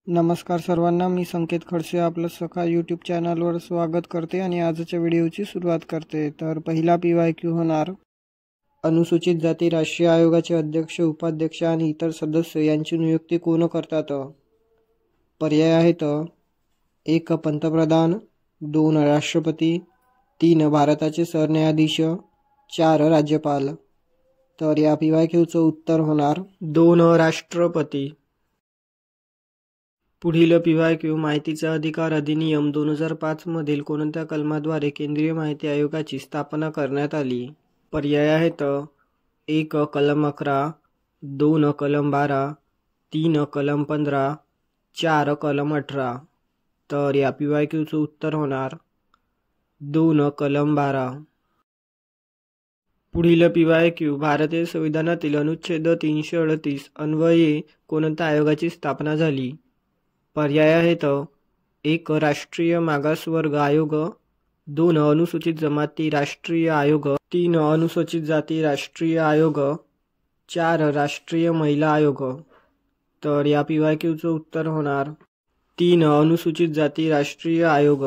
नमस्कार सर्वांना, मी संकेत खडसे आपलं सखा यूट्यूब चॅनलवर स्वागत करते आणि आजच्या व्हिडिओची सुरुवात करते. तर पहिला PYQ होणार, अनुसूचित जाती राष्ट्रीय आयोगाचे अध्यक्ष, उपाध्यक्ष आणि इतर सदस्य यांची नियुक्ती कोण करतात? पर्याय आहेत 1. पंतप्रधान, 2. राष्ट्रपती, 3. भारताचे सरन्यायाधीश, 4. राज्यपाल. तर या PYQचं उत्तर होणार 2. राष्ट्रपती. पुढील PYQ, माहितीचा अधिकार अधिनियम 2005 मधील कोणत्या कलमाद्वारे केंद्रीय माहिती आयोगाची स्थापना करण्यात आली? पर्याय आहेत 1. कलम 11, 2. कलम 12, 3. कलम 15, 4. कलम 18. तर या PYQचं उत्तर होणार 2. कलम 12. पुढील PYQ, भारतीय संविधानातील अनुच्छेद 338 अन्वये कोणत्या आयोगाची स्थापना झाली? पर्याय आहेत 1. राष्ट्रीय मागासवर्ग आयोग, 2. अनुसूचित जमाती राष्ट्रीय आयोग, 3. अनुसूचित जाती राष्ट्रीय आयोग, 4. राष्ट्रीय महिला आयोग. तर या PYQचं उत्तर होणार 3. अनुसूचित जाती राष्ट्रीय आयोग.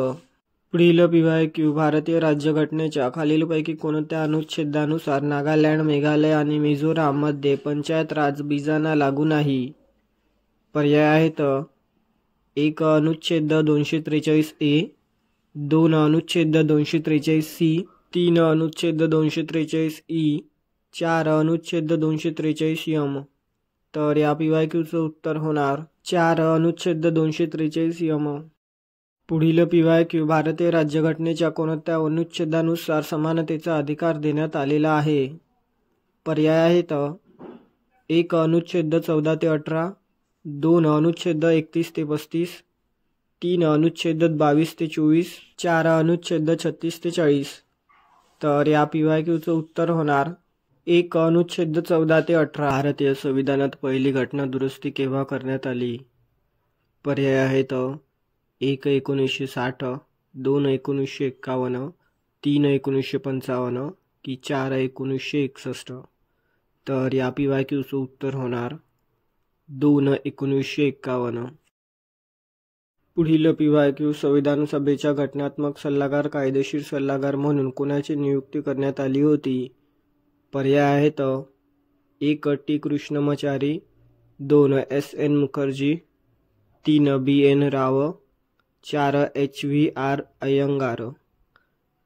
पुढील PYQ, भारतीय राज्यघटनेच्या खालीलपैकी कोणत्या अनुच्छेदानुसार नागालँड, मेघालय आणि मिझोराममध्ये पंचायत राज बिजाना लागू नाही? पर्याय आहेत 1. अनुच्छेद 243A, 2. अनुच्छेद 243C, 3. अनुच्छेद 243E, 4. अनुच्छेद 243M. तर या PYQचं उत्तर होणार 4. अनुच्छेद 243M. पुढील PYQ, भारतीय राज्यघटनेच्या कोणत्या अनुच्छेदानुसार समानतेचा अधिकार देण्यात आलेला आहे? पर्याय आहेत 1. अनुच्छेद 14 ते 18, 2. अनुच्छेद 31 ते 35, 3. अनुच्छेद 22 ते 24, 4. अनुच्छेद 36 ते 40. तर या PYQचं उत्तर होणार 1. अनुच्छेद 14 ते 18. भारतीय संविधानात पहिली घटना दुरुस्ती केव्हा करण्यात आली? पर्याय आहेत 1. 1960, 2. 1951, 3. 1955 की 4. 1961. तर या PYQचं उत्तर होणार 2. 1951. पुढील PYQ, संविधान सभेच्या घटनात्मक सल्लागार कायदेशीर सल्लागार म्हणून कोणाची नियुक्ती करण्यात आली होती? पर्याय आहेत 1. T. Krishnamachari, 2. S.N. Mukherjee, 3. B.N. राव, 4. H.V.R. अय्यंगार.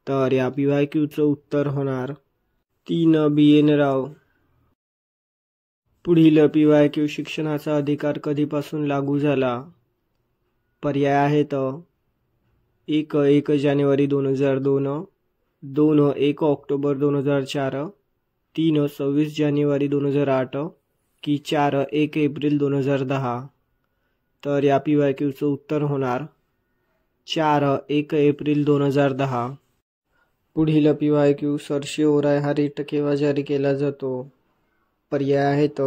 तर या PYQचं उत्तर होणार 3. B.N. राव. पुढील PYQ, शिक्षणाचा अधिकार कधीपासून लागू झाला? पर्याय आहेत 1. 1 जानेवारी 2002, 2. 1 ऑक्टोबर 2004, 3. 26 जानेवारी 2008 की 4. 1 एप्रिल 2010. तर या PYQचं उत्तर होणार 4. 1 एप्रिल 2010. पुढील PYQ, सर्शिओराय हा रिट केव्हा जारी केला जातो? पर्याय आहेत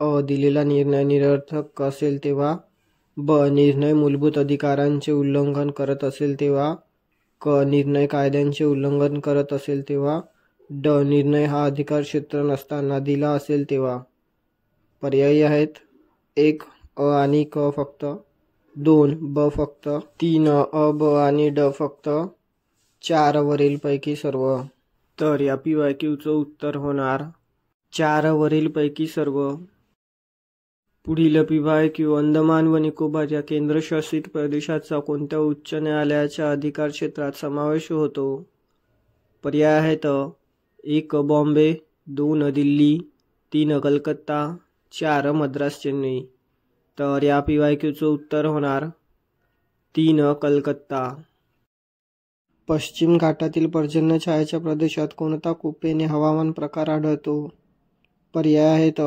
अ. दिलेला निर्णय निरर्थक असेल तेव्हा, ब. निर्णय मूलभूत अधिकारांचे उल्लंघन करत असेल तेव्हा, क. निर्णय कायद्यांचे उल्लंघन करत असेल तेव्हा, ड. निर्णय हा अधिकार क्षेत्र नसताना दिला असेल तेव्हा. पर्यायी आहेत 1. अ आणि क फक्त, 2. ब फक्त, 3. अ, ब आणि ड फक्त, 4. वरीलपैकी सर्व. तर या PYQचं उत्तर होणार 4. वरीलपैकी सर्व. पुढील PYQ, अंदमान व निकोबार या केंद्रशासित प्रदेशाचा कोणत्या उच्च न्यायालयाच्या अधिकार क्षेत्रात समावेश होतो? पर्याय आहेत 1. बॉम्बे, 2. दिल्ली, 3. कलकत्ता, 4. मद्रास चेन्नई. तर या PYQचं उत्तर होणार 3. कलकत्ता. पश्चिम घाटातील पर्जन्य छायेच्या प्रदेशात कोणता कोपेने हवामान प्रकार आढळतो? पर्याय आहेत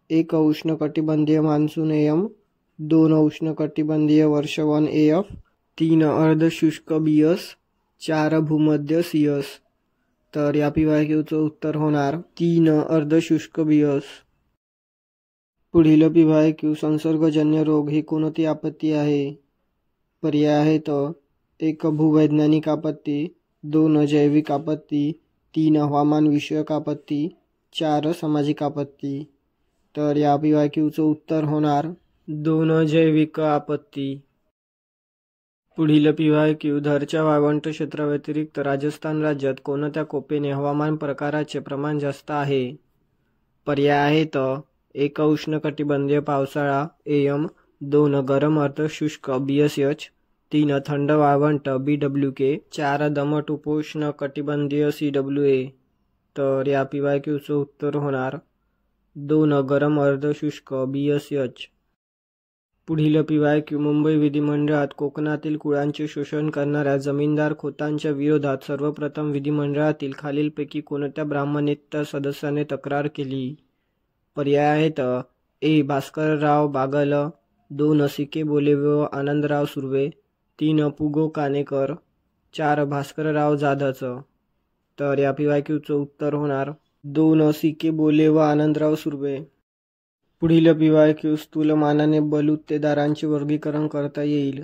1. उष्णकटिबंधीय मान्सून AM, 2. उष्णकटिबंधीय वर्षावन AF, 3. अर्धशुष्क BS, 4. भूमध्य CS. तर या PYQचं उत्तर होणार 3. अर्धशुष्क BS. पुढील PYQ, संसर्गजन्य रोग ही कोणती आपत्ती आहे? पर्याय आहेत 1. भूवैज्ञानिक आपत्ती, 2. जैविक आपत्ती, 3. हवामान विषयक आपत्ती, 4. सामाजिक आपत्ती. तर या PYQचं उत्तर होणार 2 जैविक आपत्ती. पुढील PYQ धरच्या वाळवंट क्षेत्राव्यतिरिक्त राजस्थान राज्यात कोणत्या कोपेने हवामान प्रकाराचे प्रमाण जास्त आहे? पर्याय आहेत: 1 उष्णकटिबंधीय पावसाळा AM, 2 गरम अर्धशुष्क BSH, 3 थंड वाळवंट BWK, 4 दमट उपोष्ण कटिबंधीय CWA. तर या PYQचं उत्तर होणार 2 गरम अर्धशुष्क BSH. पुढील PYQ मुंबई विधिमंडळात कोकणातील कुळांचे शोषण करणाऱ्या जमीनदार खोतांच्या विरोधात सर्वप्रथम विधिमंडळातील खालीलपैकी कोणत्या ब्राह्मणेतर सदस्याने तक्रार केली? पर्याय आहेत: A भास्करराव बागल, 2 CK बोले व आनंदराव सुर्वे, 3 पुगो कानेकर, 4 भास्करराव जाधव. तर या PYQचं उत्तर होणार 2 CK बोले व आनंदराव सुर्वे. पुढील PYQ स्थूलमानाने बलुतेदारांचे वर्गीकरण करता येईल.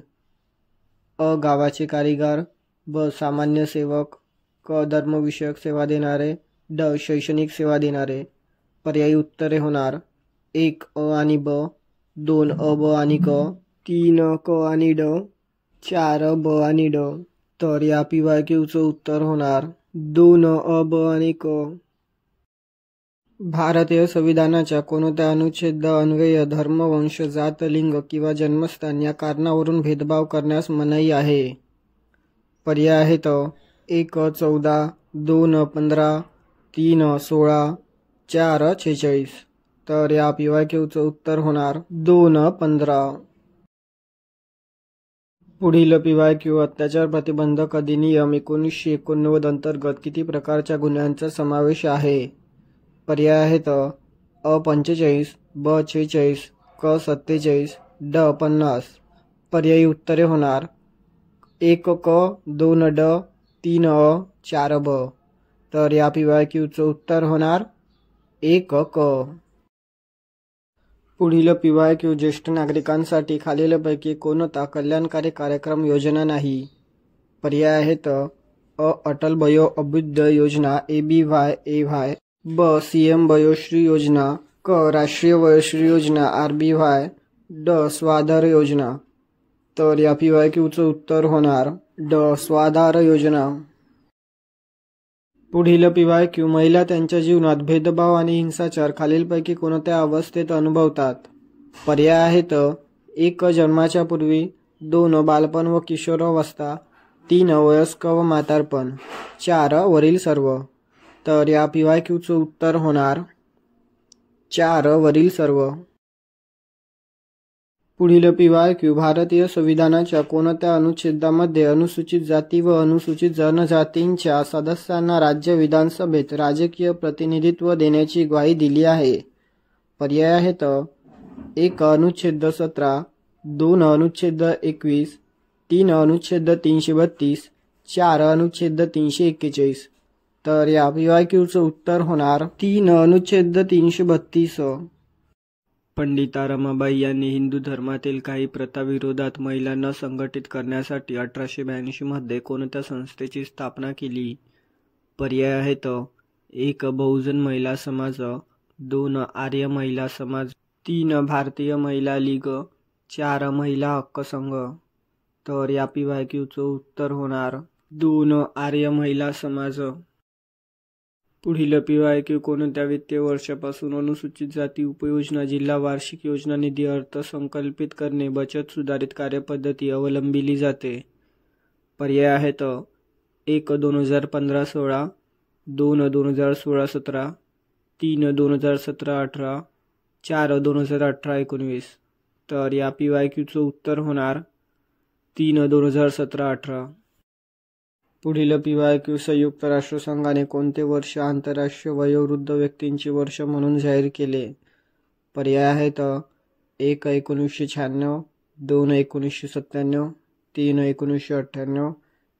अ गावाचे कारीगर, ब सामान्य सेवक, क धर्मविषयक सेवा देणारे, ड शैक्षणिक सेवा देणारे. पर्यायी उत्तरे होणार 1 अ आणि ब, 2 अ ब आणि क, 3 क आणि ड, 4 ब आणि ड. तर या PYQचं उत्तर होणार 2 अ ब आणि क. भारतीय संविधानाच्या कोणत्या अनुच्छेद अन्वये धर्म, वंश, जात, लिंग किंवा जन्मस्थान या कारणावरून भेदभाव करण्यास मनाई आहे? पर्याय आहेत: 1 14, 2 15, 3 16, 4 46. तर या PYQचं उत्तर होणार 2 15. पुढील PYQ अत्याचार प्रतिबंधक अधिनियम 1989 अंतर्गत किती प्रकारच्या गुन्ह्यांचा समावेश आहे? पर्याय आहेत: अ 45, ब 46, क 47, ड 50. पर्यायी उत्तरे होणार 1 क, 2 ड, 3 अ, 4 ब. तर या PYQचं उत्तर होणार 1 क. पुढील PYQ ज्येष्ठ नागरिकांसाठी खालीलपैकी कोणता कल्याणकारी कार्यक्रम योजना नाही? पर्याय आहेत: अ अटल वयो अभ्युदय योजना ABY, ब CM वयोश्री योजना, क राष्ट्रीय वयोश्री योजना RBY, ड स्वाधार योजना. तर या PYQचं उत्तर होणार ड स्वाधार योजना. पुढील PYQ महिला त्यांच्या जीवनात भेदभाव आणि हिंसाचार खालीलपैकी कोणत्या अवस्थेत अनुभवतात? पर्याय आहेत: 1 जन्माच्या पूर्वी, 2 बालपण व किशोरावस्था, 3 वयस्क व म्हातारपण, 4 वरील सर्व. तर या PYQचं उत्तर होणार 4 वरील सर्व. पुढील PYQ भारतीय संविधानाच्या कोणत्या अनुच्छेदामध्ये अनुसूचित जाती व अनुसूचित जनजातींच्या सदस्यांना राज्य विधानसभेत राजकीय प्रतिनिधित्व देण्याची ग्वाही दिली आहे? पर्याय आहेत: 1 अनुच्छेद 17, 2 अनुच्छेद 21, 3 अनुच्छेद 332, 4 अनुच्छेद 341. तर या PYQचं उत्तर होणार 3 अनुच्छेद 332. पंडिता रमाबाई यांनी हिंदू धर्मातील काही प्रथाविरोधात महिलांना संघटित करण्यासाठी 1882 मध्ये कोणत्या संस्थेची स्थापना केली? पर्याय आहेत: 1 बहुजन महिला समाज, 2 आर्य महिला समाज, 3 भारतीय महिला लीग, 4 महिला हक्क संघ. तर या PYQचं उत्तर होणार 2 आर्य महिला समाज. पुढील PYQ कोणत्या वित्तीय वर्षापासून अनुसूचित जाती उपयोजना जिल्हा वार्षिक योजना निधी अर्थ संकल्पित करणे बचत सुधारित कार्यपद्धती अवलंबिली जाते? पर्याय आहेत: 1 2015-16, 2 2016-17, 3 2017-18, 4 2018-19. तर या PYQचं उत्तर होणार 3 2017-18. पुढील PYQ संयुक्त राष्ट्रसंघाने कोणते वर्ष आंतरराष्ट्रीय वयोवृद्ध व्यक्तींचे वर्ष म्हणून जाहीर केले? पर्याय आहेत: 1 1996, 2 1997, 3 1998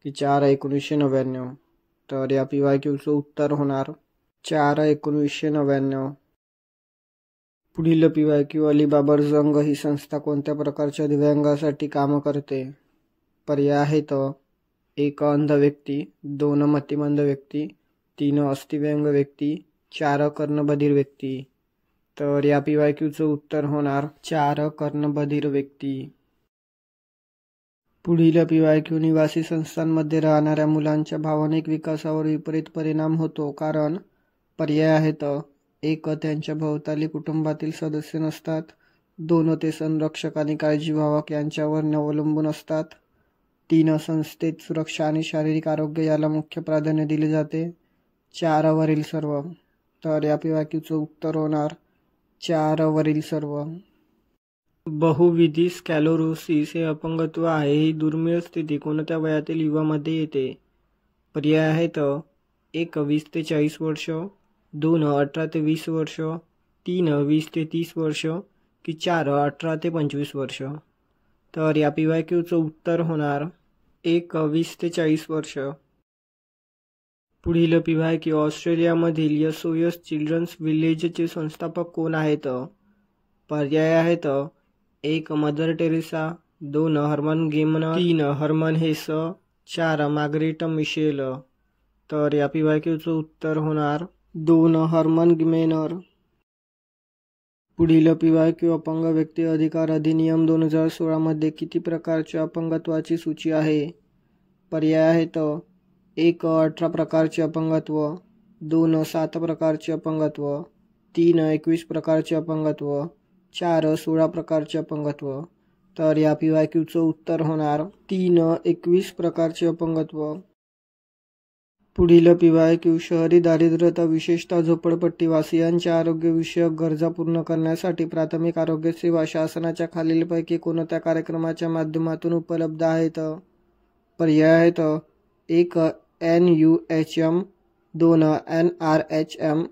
की 4 1999. तर या PYQचं उत्तर होणार 4 1999. पुढील PYQ अली बाबर जंग ही संस्था कोणत्या प्रकारच्या दिव्यांगासाठी काम करते? पर्याय आहेत: 1 अंध व्यक्ती, 2 मतिमंद व्यक्ती, 3 अस्थिव्यंग व्यक्ती, 4 कर्णबधिर व्यक्ती. तर या PYQचं उत्तर होणार 4 कर्णबधिर व्यक्ती. पुढील PYQ निवासी संस्थांमध्ये राहणाऱ्या मुलांच्या भावनिक विकासावर विपरीत परिणाम होतो कारण पर्याय आहेत: 1. त्यांच्या भोवताली कुटुंबातील सदस्य नसतात. 2. ते संरक्षक आणि काळजीवाहक यांच्यावर अवलंबून असतात. 3. संस्थेत सुरक्षा आणि शारीरिक आरोग्य याला मुख्य प्राधान्य दिले जाते. 4. वरील सर्व. तर या PYQचं उत्तर होणार 4 वरील सर्व. बहुविधी स्क्लेरोसिस हे अपंगत्व आहे. ही दुर्मिळ स्थिती कोणत्या वयातील युवामध्ये येते? पर्याय आहेत: 1. 20 ते 40 वर्ष, 2. 18 ते 20 वर्ष, 3. 20 ते 30 वर्ष की 4. 18 ते 25 वर्ष. तर या PYQचं उत्तर होणार 1. 20 ते 40 वर्ष. पुढील PYQ ऑस्ट्रेलियामधील SOS चिल्ड्रन्स विलेजचे संस्थापक कोण आहेत? पर्याय आहेत: 1. Mother Teresa, 2. Hermann Gmeiner, 3. Hermann Hesse, 4. Margaret Mitchell. तर या PYQचं उत्तर होणार 2. Hermann Gmeiner. पुढील PYQ अपंग व्यक्ती अधिकार अधिनियम 2016 मध्ये किती प्रकारच्या अपंगत्वाची सूची आहे? पर्याय आहेत: 1. 18 प्रकारचे अपंगत्व, 2. 7 प्रकारचे अपंगत्व, 3. 21 प्रकारचे अपंगत्व, 4. 16 प्रकारचे अपंगत्व. तर या PYQचं उत्तर होणार 3. 21 प्रकारचे अपंगत्व. पुढील PYQ शहरी दारिद्र्यता विशेषतः झोपडपट्टीवासियांच्या आरोग्यविषयक गरजा पूर्ण करण्यासाठी प्राथमिक आरोग्य सेवा शासनाच्या खालीलपैकी कोणत्या कार्यक्रमाच्या माध्यमातून उपलब्ध आहेत? पर्याय आहेत: 1. NUHM, 2. NRHM,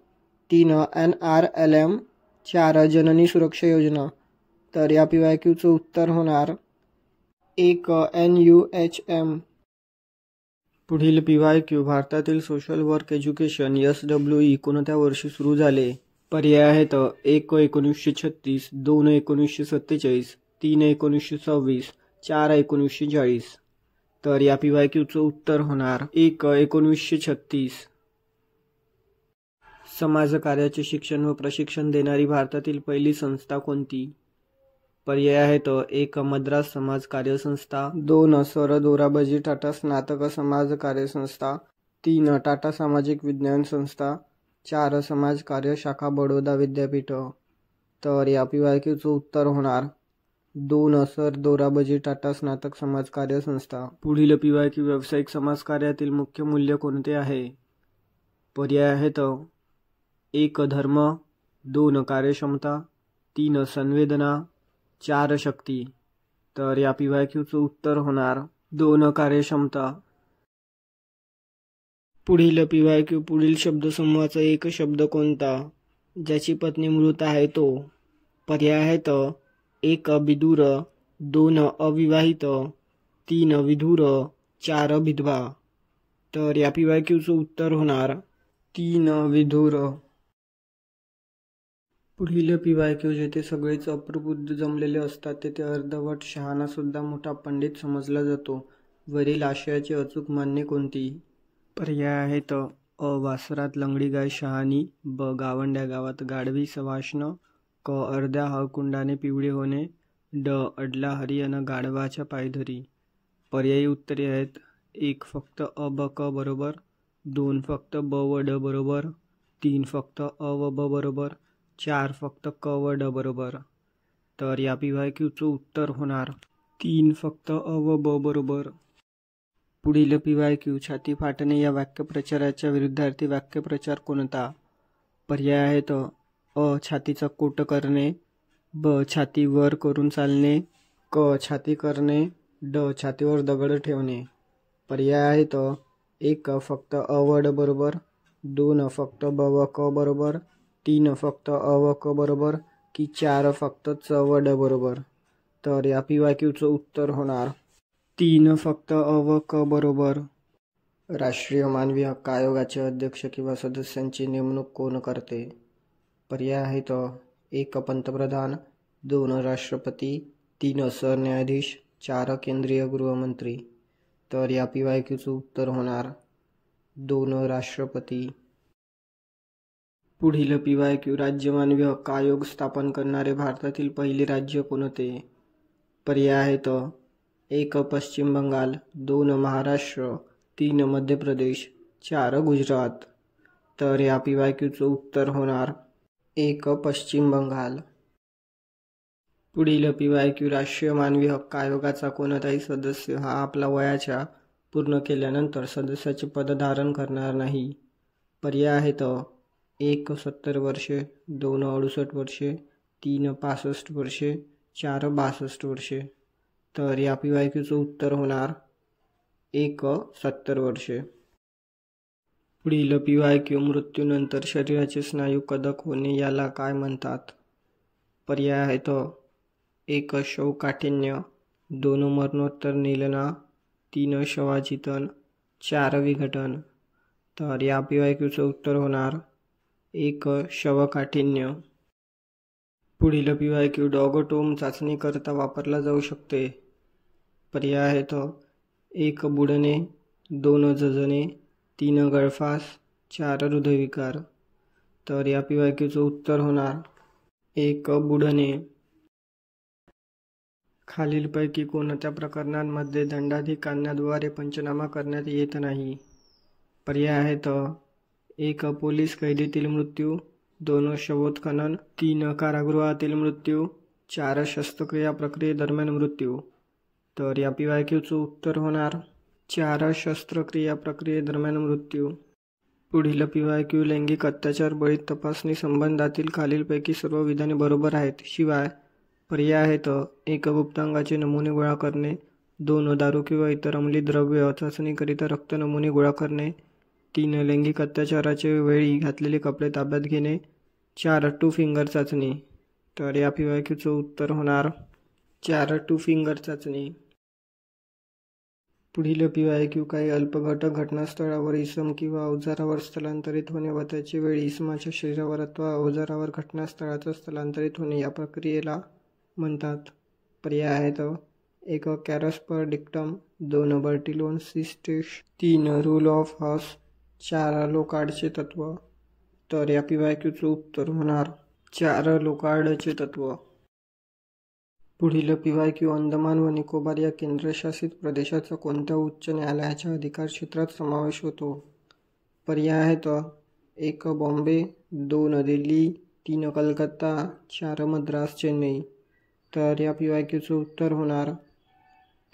3. NRLM, 4. जननी सुरक्षा योजना. तर या PYQचं उत्तर होणार 1. NUHM. पुढील PYQ भारतातील सोशल वर्क एज्युकेशन SWE कोणत्या वर्षी सुरू झाले? पर्याय आहेत: 1. 1936, 2. 1947, 3. 1926, 4. 1940. तर या PYQचं उत्तर होणार 1. 1936. समाजकार्याचे शिक्षण व प्रशिक्षण देणारी भारतातील पहिली संस्था कोणती? पर्याय आहेत: 1. मद्रास समाज कार्य संस्था, 2. सर दोराबजी टाटा स्नातक समाज कार्य संस्था, 3. टाटा सामाजिक विज्ञान संस्था, 4. समाज कार्य शाखा बडोदा विद्यापीठ. तर या PYQचं उत्तर होणार 2. सर दोराबजी टाटा स्नातक समाज कार्य संस्था. पुढील PYQ व्यावसायिक समाजकार्यातील मुख्य मूल्य कोणते आहे? पर्याय आहेत: 1. धर्म, 2. कार्यक्षमता, 3. संवेदना, 4. शक्ती. तर या PYQचं उत्तर होणार 2. कार्यक्षमता. पुढील PYQ पुढील शब्दसमूहाचा एक शब्द कोणता? ज्याची पत्नी मृत आहे तो. पर्याय आहेत: 1. बिदूर, 2. अविवाहित, 3. विधूर, 4. विधवा. तर या PYQचं उत्तर होणार 3. विधूर. पुढील PYQ जेथे सगळेच अप्रबुद्ध जमलेले असतात तेथे अर्धवट शहाणा सुद्धा मोठा पंडित समजला जातो. वरील आशयाची अचूक मान्य कोणती? पर्याय आहेत: अ. वासरात लंगडी गाय शहाणी, ब. गावंड्या गावात गाढवी सवाष्ण, क. अर्ध्या हळकुंडाने पिवळे होणे, ड. अडला हरियाणा गाढवाच्या पायधरी. पर्यायी उत्तरे आहेत: 1. फक्त अ ब क बरोबर, 2. फक्त ब व ड बरोबर, 3. फक्त अ व ब बरोबर, 4. फक्त क व ड बरोबर. तर या PYQचं उत्तर होणार 3. फक्त अ व ब बरोबर. पुढील PYQ छाती फाटणे या वाक्यप्रचाराच्या विरुद्धार्थी वाक्यप्रचार कोणता? पर्याय आहेत: अ. छातीचा कोट करणे, ब. छाती वर करून चालणे, क. छाती करणे, ड. छातीवर दगड ठेवणे. पर्याय आहेत: 1. फक्त अ व ड बरोबर, 2. फक्त ब व क बरोबर, 3. फक्त अ व क बरोबर की 4. फक्त च व ड बरोबर. तर या PYQचं उत्तर होणार 3. फक्त अ व क बरोबर. राष्ट्रीय मानवी हक्क आयोगाचे अध्यक्ष किंवा सदस्यांची नेमणूक कोण करते? पर्याय आहेत: 1. पंतप्रधान, 2. राष्ट्रपती, 3. सरन्यायाधीश, 4. केंद्रीय गृहमंत्री. तर या PYQचं उत्तर होणार 2. राष्ट्रपती. पुढील PYQ राज्य मानवी हक्क आयोग स्थापन करणारे भारतातील पहिले राज्य कोणते? पर्याय आहेत 1 पश्चिम बंगाल, 2 महाराष्ट्र, 3 मध्य प्रदेश, 4 गुजरात. तर या PYQचं उत्तर होणार 1 पश्चिम बंगाल. पुढील PYQ राष्ट्रीय मानवी हक्क आयोगाचा कोणताही सदस्य हा आपला वयाच्या पूर्ण केल्यानंतर सदस्याचे पद धारण करणार नाही. पर्याय आहेत 1 70 वर्षे, 2 68 वर्षे, 3 65 वर्षे, 4 62 वर्षे. तर या PYQचं उत्तर होणार 1 70 वर्षे. पुढील PYQ मृत्यूनंतर शरीराचे स्नायू कडक होणे याला काय म्हणतात? पर्याय आहेत 1 शवकाठिन्य, 2 मरणोत्तर निलना, 3 शवाचितन, 4 विघटन. तर या PYQचं उत्तर होणार 1 शवकाठिन्य. पुढील PYQ डॉगटोम चाचणी करता वापरला जाऊ शकते. पर्याय आहेत 1 बुडणे, 2 जजणे, 3 गळफास, 4 हृदयविकार. तर या PYQचं उत्तर होणार 1 बुडणे. खालीलपैकी कोणत्या प्रकरणांमध्ये दंडाधिकाऱ्यांद्वारे पंचनामा करण्यात येत नाही? पर्याय आहेत 1 पोलीस कैदीतील मृत्यू, 2 शवोत्खनन, 3 कारागृहातील मृत्यू, 4 शस्त्रक्रिया प्रक्रियेदरम्यान मृत्यू. तर या PYQचं उत्तर होणार 4 शस्त्रक्रिया प्रक्रियेदरम्यान मृत्यू. पुढील PYQ लैंगिक अत्याचार बळी तपासणी संबंधातील खालीलपैकी सर्व विधाने बरोबर आहेत. शिवाय पर्याय आहेत 1 गुप्तांगाचे नमुने गोळा करणे, 2 दारू किंवा इतर अंमली द्रव्य चाचणीकरिता रक्त नमुने गोळा करणे, 3 लैंगिक अत्याचाराच्या वेळी घातलेले कपडे ताब्यात घेणे, 4 टू फिंगर चाचणी. तर या PYQचं उत्तर होणार 4 टू फिंगर चाचणी. पुढील PYQ काही अल्पघटक घटनास्थळावर इसम किंवा अवजारावर स्थलांतरित होणे व त्याचे वेळी इसमाच्या शरीरावर अथवा अवजारावर घटनास्थळाचं स्थलांतरित होणे या प्रक्रियेला म्हणतात. पर्याय आहेत 1 कॅरस्पर डिक्टम, 2 बर्टिलोन सिस्टेश, 3 रूल ऑफ हॉस, 4 लोकार्डचे तत्व. तर या PYQचं उत्तर होणार 4 लोकार्डचे तत्व. पुढील PYQ अंदमान व निकोबार या केंद्रशासित प्रदेशाचा कोणत्या उच्च न्यायालयाच्या अधिकार क्षेत्रात समावेश होतो? पर्याय आहेत 1 बॉम्बे, 2 दिल्ली, 3 कलकत्ता, 4 मद्रास, चेन्नई. तर या PYQचं उत्तर होणार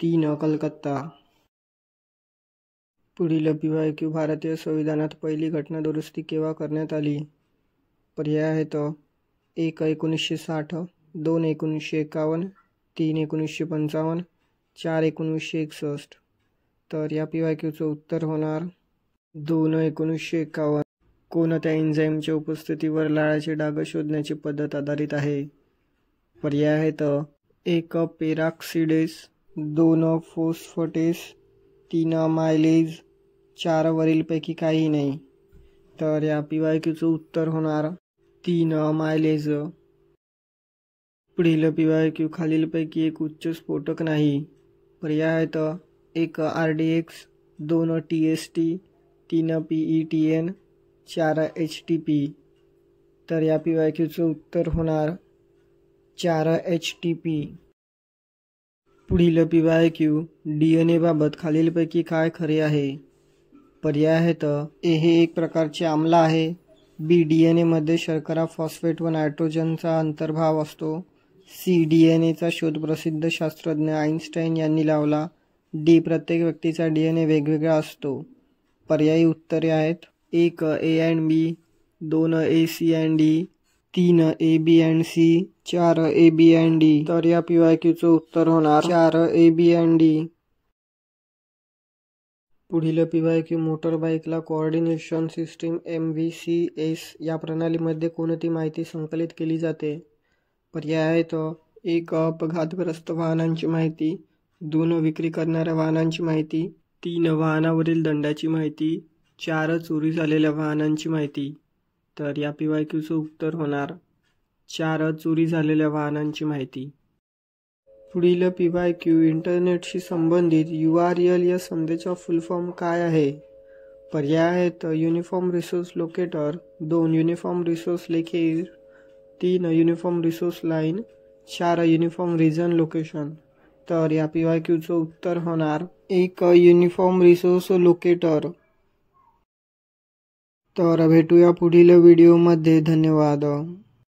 3 कलकत्ता. पुढील PYQ भारतीय संविधानात पहिली घटना दुरुस्ती केव्हा करण्यात आली? पर्याय आहेत 1 1960, 2 1951, 3 1955, 4 1961. तर या PYQचं उत्तर होणार 2 1951. कोणत्या एन्झाईमच्या उपस्थितीवर लाळाचे डाग शोधण्याची पद्धत आधारित आहे? पर्याय आहेत 1 पेरॉक्सिडेस, 2 फॉस्फेटेस, 3 अमायलेज, 4 वरीलपैकी काही नाही. तर या PYQचं उत्तर होणार 3 अमायलेज. पुढील PYQ खालीलपैकी एक उच्च स्फोटक नाही. पर्याय आहेत 1 RDX, 2 TST, 3 PETN, 4 HTP. तर या PYQचं उत्तर होणार 4 HTP. पुढील PYQ DNA बाबत खालीलपैकी काय खरे आहे? पर्याय आहेत A हे एक प्रकारचे आम्ल आहे, B DNA मध्ये शर्करा, फॉस्फेट व नायट्रोजनचा अंतर्भाव असतो, C DNA चा शोध प्रसिद्ध शास्त्रज्ञ आइन्स्टाईन यांनी लावला, D प्रत्येक व्यक्तीचा DNA वेगवेगळा असतो. पर्यायी उत्तरे आहेत 1 A and B, 2 A C and D, 3 A B and C, 4 A B and D. तर या PYQचं उत्तर होणार 4 A B and D. पुढील PYQ मोटरबाईकला कोऑर्डिनेशन सिस्टीम MVCS या प्रणालीमध्ये कोणती माहिती संकलित केली जाते? पर्याय आहेत 1 अपघातग्रस्त वाहनांची माहिती, 2 विक्री करणाऱ्या वाहनांची माहिती, 3 वाहनावरील दंडाची माहिती, 4 चोरी झालेल्या वाहनांची माहिती. तर या PYQचं उत्तर होणार 4 चोरी झालेल्या वाहनांची माहिती. पुढील PYQ इंटरनेटशी संबंधित URL या संदेचा फुल फॉर्म काय आहे? पर्याय आहेत uniform resource locator, 2 uniform resource locator, 3 uniform resource line, 4 uniform region location. तर या PYQचं उत्तर होणार 1 युनिफॉर्म रिसोर्स लोकेटर। तर भेटूया पुढील व्हिडिओमध्ये। धन्यवाद।